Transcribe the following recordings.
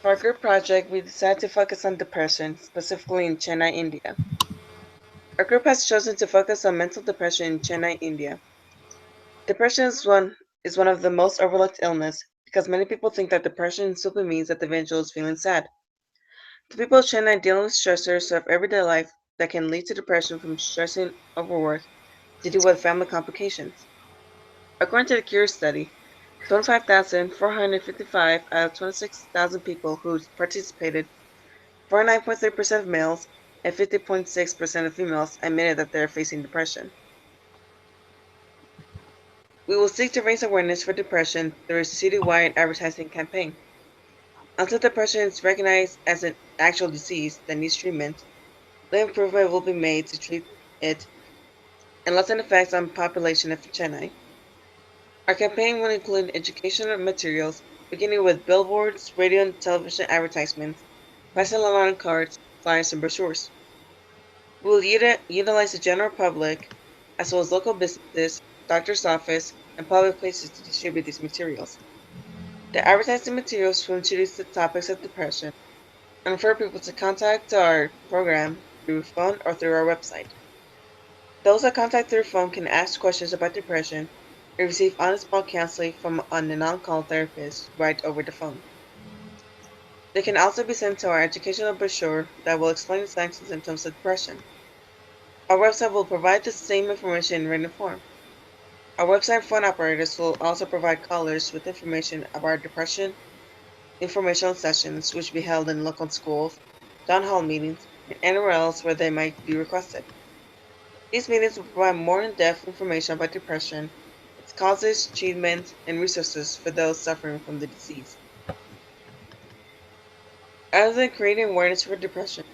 For our group project, we decided to focus on depression, specifically in Chennai, India. Our group has chosen to focus on mental depression in Chennai, India. Depression is one of the most overlooked illness because many people think that depression simply means that the individual is feeling sad. The people of Chennai dealing with stressors of everyday life that can lead to depression from stressing over work to do with family complications. According to the Cure study, 25,455 out of 26,000 people who participated, 49.3% of males and 50.6% of females admitted that they are facing depression. We will seek to raise awareness for depression through a citywide advertising campaign. Until depression is recognized as an actual disease that needs treatment, little improvement will be made to treat it and lessen effects on the population of Chennai. Our campaign will include educational materials, beginning with billboards, radio and television advertisements, parcel cards, flyers, and brochures. We will utilize the general public, as well as local businesses, doctor's office, and public places to distribute these materials. The advertising materials will introduce the topics of depression and refer people to contact our program through phone or through our website. Those that contact through phone can ask questions about depression and receive on-the-spot counseling from an on-call therapist right over the phone. They can also be sent to our educational brochure that will explain the signs and symptoms of depression. Our website will provide the same information in written form. Our website phone operators will also provide callers with information about depression, informational sessions which will be held in local schools, town hall meetings, and anywhere else where they might be requested. These meetings will provide more in-depth information about depression, its causes, treatment, and resources for those suffering from the disease. Other than creating awareness for depression,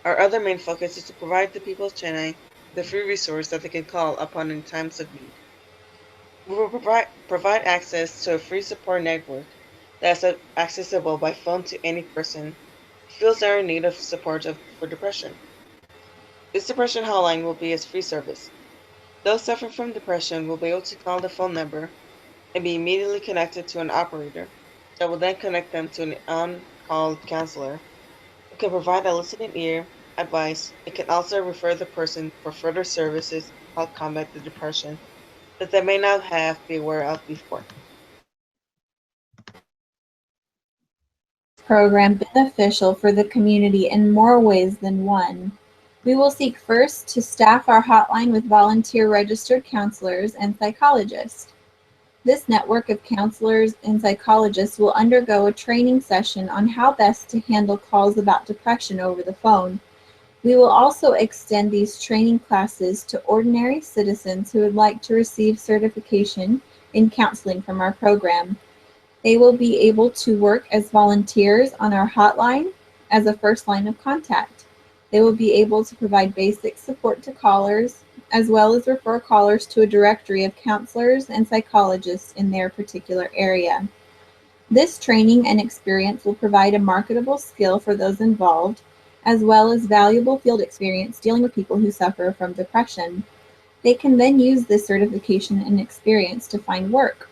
our other main focus is to provide the people of Chennai the free resource that they can call upon in times of need. We will provide access to a free support network that is accessible by phone to any person who feels they are in need of support for depression. This depression hotline will be a free service. Those suffering from depression will be able to call the phone number and be immediately connected to an operator that will then connect them to an on-call counselor who can provide a listening ear, advice, and can also refer the person for further services to help combat the depression that they may not have been aware of before. Program beneficial for the community in more ways than one. We will seek first to staff our hotline with volunteer registered counselors and psychologists. This network of counselors and psychologists will undergo a training session on how best to handle calls about depression over the phone. We will also extend these training classes to ordinary citizens who would like to receive certification in counseling from our program. They will be able to work as volunteers on our hotline as a first line of contact. They will be able to provide basic support to callers, as well as refer callers to a directory of counselors and psychologists in their particular area. This training and experience will provide a marketable skill for those involved, as well as valuable field experience dealing with people who suffer from depression. They can then use this certification and experience to find work.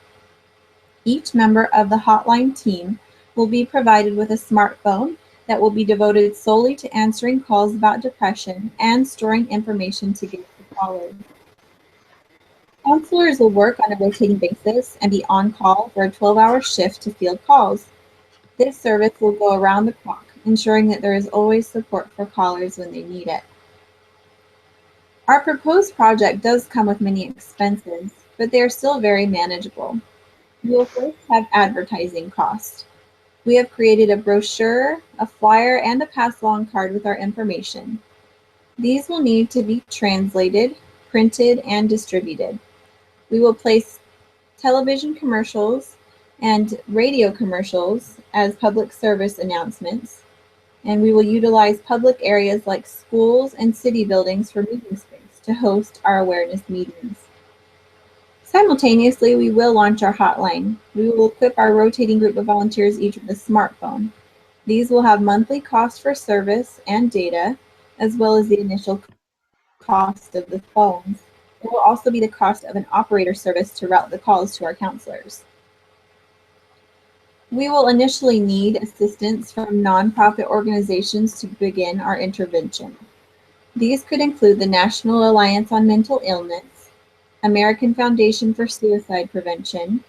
Each member of the hotline team will be provided with a smartphone that will be devoted solely to answering calls about depression and storing information to give to callers. Counselors will work on a rotating basis and be on call for a 12-hour shift to field calls. This service will go around the clock, ensuring that there is always support for callers when they need it. Our proposed project does come with many expenses, but they are still very manageable. We will first have advertising costs. We have created a brochure, a flyer, and a pass-along card with our information. These will need to be translated, printed, and distributed. We will place television commercials and radio commercials as public service announcements, and we will utilize public areas like schools and city buildings for meeting space to host our awareness meetings. Simultaneously, we will launch our hotline. We will equip our rotating group of volunteers each with a smartphone. These will have monthly costs for service and data, as well as the initial cost of the phones. There will also be the cost of an operator service to route the calls to our counselors. We will initially need assistance from nonprofit organizations to begin our intervention. These could include the National Alliance on Mental Illness, American Foundation for Suicide Prevention,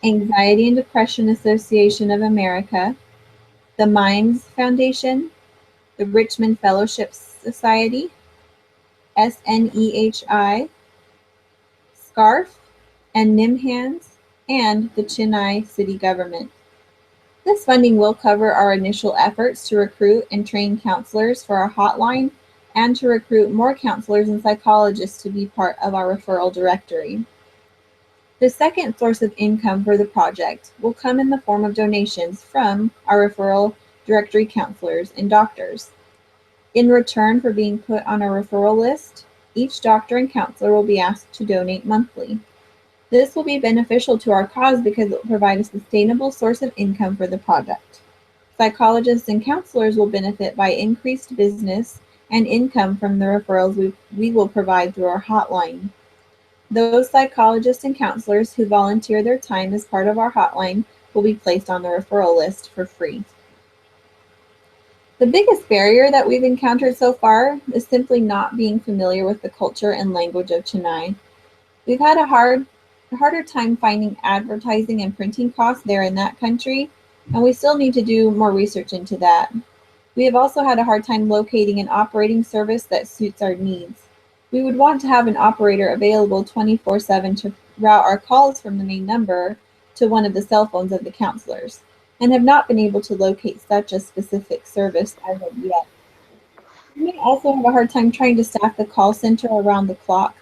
Anxiety and Depression Association of America, the Minds Foundation, the Richmond Fellowship Society, SNEHI, SCARF, and NIMHANS, and the Chennai city government. This funding will cover our initial efforts to recruit and train counselors for our hotline and to recruit more counselors and psychologists to be part of our referral directory. The second source of income for the project will come in the form of donations from our referral directory counselors and doctors. In return for being put on a referral list, each doctor and counselor will be asked to donate monthly. This will be beneficial to our cause because it will provide a sustainable source of income for the project. Psychologists and counselors will benefit by increased business and income from the referrals we will provide through our hotline. Those psychologists and counselors who volunteer their time as part of our hotline will be placed on the referral list for free. The biggest barrier that we've encountered so far is simply not being familiar with the culture and language of Chennai. We've had a harder time finding advertising and printing costs there in that country, and we still need to do more research into that. We have also had a hard time locating an operating service that suits our needs. We would want to have an operator available 24/7 to route our calls from the main number to one of the cell phones of the counselors, and have not been able to locate such a specific service as of yet. We may also have a hard time trying to staff the call center around the clock.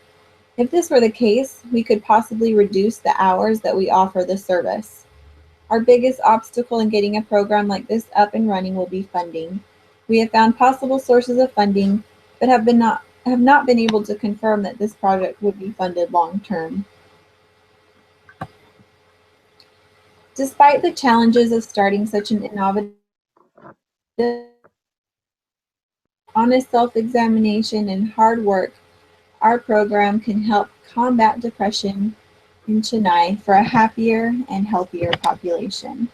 If this were the case, we could possibly reduce the hours that we offer the service. Our biggest obstacle in getting a program like this up and running will be funding. We have found possible sources of funding, but have not been able to confirm that this project would be funded long term. Despite the challenges of starting such an innovative, honest self-examination and hard work, our program can help combat depression in Chennai for a happier and healthier population.